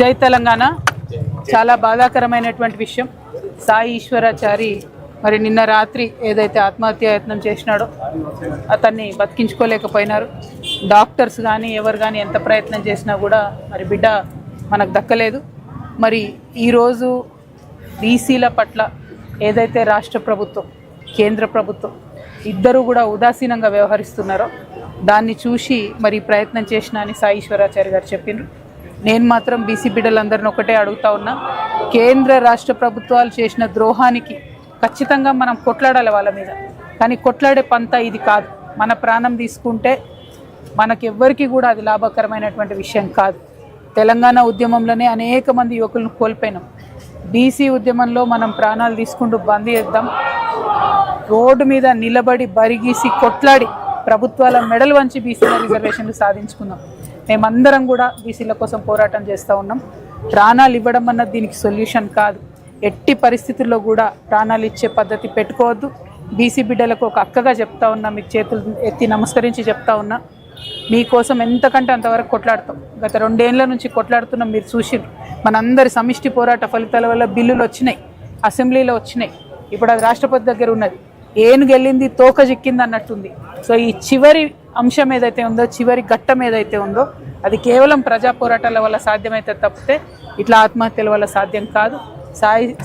జై తెలంగాణ. చాలా బాధాకరమైనటువంటి విషయం. సాయి ఈశ్వరాచారి మరి నిన్న రాత్రి ఏదైతే ఆత్మహత్యాయత్నం చేసినాడో అతన్ని బతికించుకోలేకపోయినారు. డాక్టర్స్ కానీ ఎవరు కానీ ఎంత ప్రయత్నం చేసినా కూడా మరి బిడ్డ మనకు దక్కలేదు. మరి ఈరోజు బీసీల పట్ల ఏదైతే రాష్ట్ర ప్రభుత్వం కేంద్ర ప్రభుత్వం ఇద్దరు కూడా ఉదాసీనంగా వ్యవహరిస్తున్నారో దాన్ని చూసి మరి ప్రయత్నం చేసిన అని సాయి ఈశ్వరాచారి గారు చెప్పిండ్రు. నేను మాత్రం బీసీ బిడ్డలందరిని ఒకటే అడుగుతా ఉన్నా, కేంద్ర రాష్ట్ర ప్రభుత్వాలు చేసిన ద్రోహానికి ఖచ్చితంగా మనం కొట్లాడాలి వాళ్ళ మీద. కానీ కొట్లాడే పంత ఇది కాదు. మన ప్రాణం తీసుకుంటే మనకెవ్వరికి కూడా అది లాభకరమైనటువంటి విషయం కాదు. తెలంగాణ ఉద్యమంలోనే అనేక మంది యువకులను కోల్పోయినాం. బీసీ ఉద్యమంలో మనం ప్రాణాలు తీసుకుంటూ బంద్ చేద్దాం. రోడ్డు మీద నిలబడి బరిగీసి కొట్లాడి ప్రభుత్వాల మెడలు వంచి బీసీల రిజర్వేషన్లు సాధించుకుందాం. మేమందరం కూడా బీసీల కోసం పోరాటం చేస్తూ ఉన్నాం. ప్రాణాలు ఇవ్వడం అన్నది దీనికి సొల్యూషన్ కాదు. ఎట్టి పరిస్థితుల్లో కూడా ప్రాణాలు ఇచ్చే పద్ధతి పెట్టుకోవద్దు. బీసీ బిడ్డలకు ఒక అక్కగా చెప్తా ఉన్నా, మీకు చేతులు ఎత్తి నమస్కరించి చెప్తా ఉన్నా, మీకోసం ఎంతకంటే అంతవరకు కొట్లాడతాం. గత 2 ఏళ్ల నుంచి కొట్లాడుతున్నాం. మీరు చూసిర్రు మనందరి సమిష్టి పోరాట ఫలితాల వల్ల బిల్లులు వచ్చినాయి, అసెంబ్లీలో వచ్చినాయి. ఇప్పుడు అది రాష్ట్రపతి దగ్గర ఉన్నది. ఏనుగెళ్ళింది తోక చిక్కింది అన్నట్టుంది. సో ఈ చివరి అంశం ఏదైతే ఉందో, చివరి ఘట్టం ఏదైతే ఉందో అది కేవలం ప్రజా పోరాటాల వల్ల సాధ్యమైతే తప్పితే ఇట్లా ఆత్మహత్యల వల్ల సాధ్యం కాదు.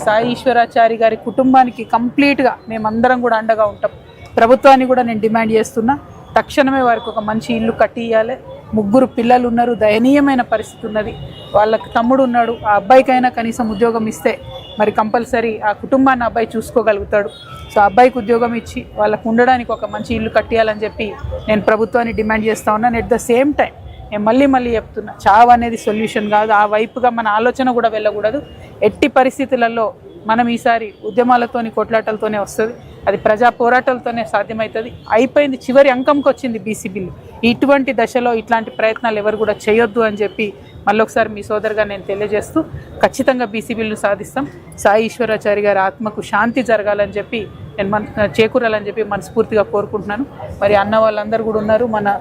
సాయి ఈశ్వరాచారి గారి కుటుంబానికి కంప్లీట్గా మేమందరం కూడా అండగా ఉంటాం. ప్రభుత్వాన్ని కూడా నేను డిమాండ్ చేస్తున్నా, తక్షణమే వారికి ఒక మంచి ఇల్లు కట్టి ఇవ్వాలి. 3 పిల్లలు ఉన్నారు, దయనీయమైన పరిస్థితి ఉన్నది. వాళ్ళకి తమ్ముడు ఉన్నాడు. ఆ అబ్బాయికైనా కనీసం ఉద్యోగం ఇస్తే మరి కంపల్సరీ ఆ కుటుంబాన్ని అబ్బాయి చూసుకోగలుగుతాడు. సో అబ్బాయికి ఉద్యోగం ఇచ్చి వాళ్ళకు ఉండడానికి ఒక మంచి ఇల్లు కట్టియాలని చెప్పి నేను ప్రభుత్వాన్ని డిమాండ్ చేస్తూ ఉన్నాను. ఎట్ ద సేమ్ టైం నేను మళ్ళీ చెప్తున్నా, చావు అనేది సొల్యూషన్ కాదు. ఆ వైపుగా మన ఆలోచన కూడా వెళ్ళకూడదు. ఎట్టి పరిస్థితులలో మనం ఈసారి ఉద్యమాలతోని కొట్లాటలతోనే వస్తుంది. అది ప్రజా పోరాటాలతోనే సాధ్యమవుతుంది. అయిపోయింది, చివరి అంకంకి వచ్చింది బీసీ బిల్లు. ఇటువంటి దశలో ఇట్లాంటి ప్రయత్నాలు ఎవరు కూడా చేయొద్దు అని చెప్పి మళ్ళొకసారి మీ సోదరుగా నేను తెలియజేస్తూ, ఖచ్చితంగా బీసీ బిల్లు సాధిస్తాం. సాయి ఈశ్వరాచారి గారి ఆత్మకు శాంతి జరగాలని చెప్పి నేను చేకూరాలని చెప్పి మనస్ఫూర్తిగా కోరుకుంటున్నాను. మరి అన్న వాళ్ళందరూ కూడా ఉన్నారు, మన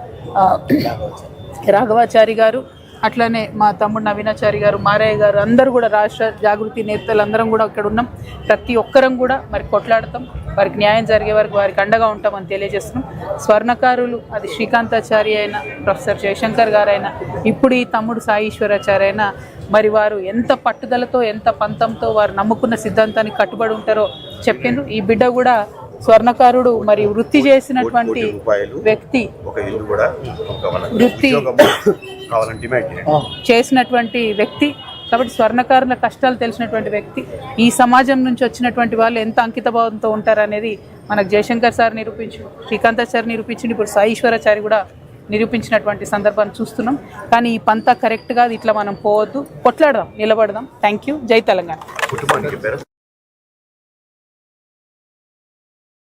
రాఘవాచారి గారు, అట్లనే మా తమ్ముడు నవీనాచారి గారు, మారయ్య గారు, అందరూ కూడా రాష్ట్ర జాగృతి నేతలు అందరం కూడా ఇక్కడ ఉన్నాం. ప్రతి ఒక్కరం కూడా మరి కొట్లాడతాం. వారికి న్యాయం జరిగే వరకు వారికి అండగా ఉంటామని తెలియజేస్తున్నాం. స్వర్ణకారులు అది శ్రీకాంతాచారి అయినా, ప్రొఫెసర్ జయశంకర్ గారైనా, ఇప్పుడు ఈ తమ్ముడు సాయి ఈశ్వరాచారి అయినా మరి వారు ఎంత పట్టుదలతో ఎంత పంతంతో వారు నమ్ముకున్న సిద్ధాంతానికి కట్టుబడి ఉంటారో చెప్పిండ్రు. ఈ బిడ్డ కూడా స్వర్ణకారుడు మరి వృత్తి చేసినటువంటి వ్యక్తి, వృత్తి చేసినటువంటి వ్యక్తి కాబట్టి స్వర్ణకారుల కష్టాలు తెలిసినటువంటి వ్యక్తి. ఈ సమాజం నుంచి వచ్చినటువంటి వాళ్ళు ఎంత అంకితభావంతో ఉంటారనేది మనకు జయశంకర్ సార్ నిరూపించు, శ్రీకాంతాచారి నిరూపించింది, ఇప్పుడు సాయి ఈశ్వరాచారి కూడా నిరూపించినటువంటి సందర్భాన్ని చూస్తున్నాం. కానీ ఈ పంతా కరెక్ట్గా ఇట్లా మనం పోవద్దు, కొట్లాడదాం, నిలబడదాం. Thank you. జై తెలంగాణ.